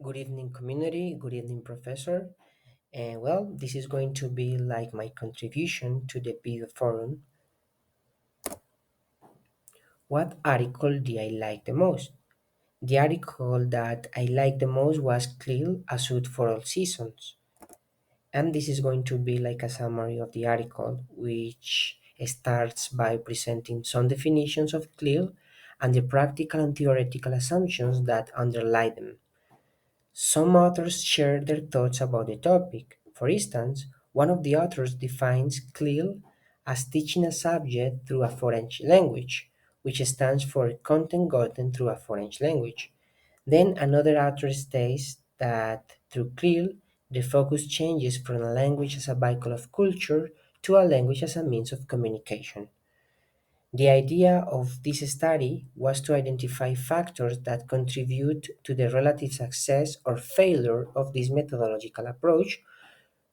Good evening, community. Good evening, professor. And this is going to be like my contribution to the video forum. What article did I like the most? The article that I liked the most was Clear, a suit for all seasons. And this is going to be like a summary of the article, which starts by presenting some definitions of clear and the practical and theoretical assumptions that underlie them. Some authors share their thoughts about the topic. For instance, one of the authors defines CLIL as teaching a subject through a foreign language, which stands for content gotten through a foreign language. Then another author states that through CLIL, the focus changes from a language as a vehicle of culture to a language as a means of communication. The idea of this study was to identify factors that contribute to the relative success or failure of this methodological approach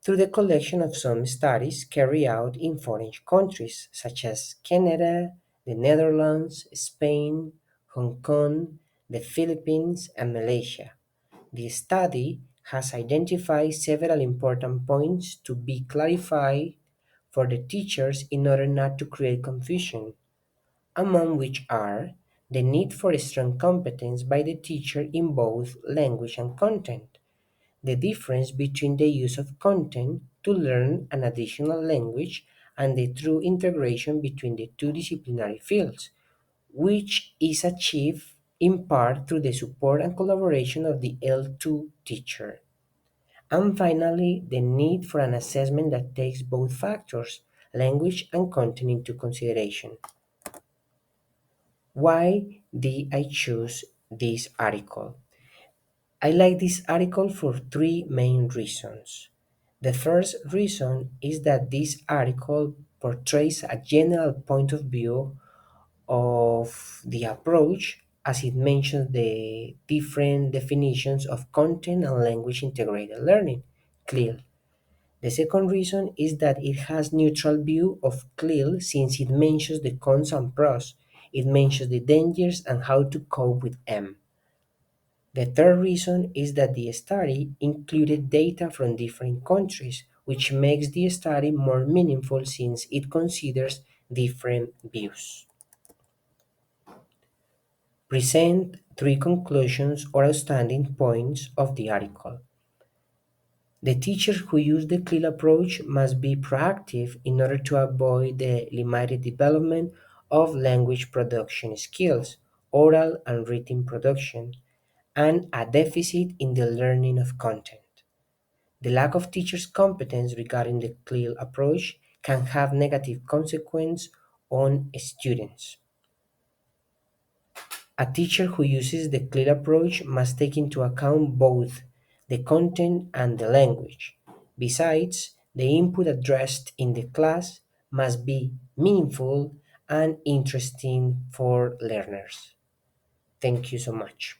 through the collection of some studies carried out in foreign countries such as Canada, the Netherlands, Spain, Hong Kong, the Philippines, and Malaysia. The study has identified several important points to be clarified for the teachers in order not to create confusion, among which are the need for strong competence by the teacher in both language and content, the difference between the use of content to learn an additional language and the true integration between the two disciplinary fields, which is achieved in part through the support and collaboration of the L2 teacher. And finally, the need for an assessment that takes both factors, language and content, into consideration. Why did I choose this article? I like this article for three main reasons. The first reason is that this article portrays a general point of view of the approach as it mentions the different definitions of content and language integrated learning, CLIL. The second reason is that it has neutral view of CLIL since it mentions the cons and pros. It mentions the dangers and how to cope with them. The third reason is that the study included data from different countries, which makes the study more meaningful since it considers different views. Present three conclusions or outstanding points of the article. The teachers who use the CLIL approach must be proactive in order to avoid the limited development of language production skills, oral and written production, and a deficit in the learning of content. The lack of teachers' competence regarding the CLIL approach can have negative consequences on students. A teacher who uses the CLIL approach must take into account both the content and the language. Besides, the input addressed in the class must be meaningful and interesting for learners. Thank you so much.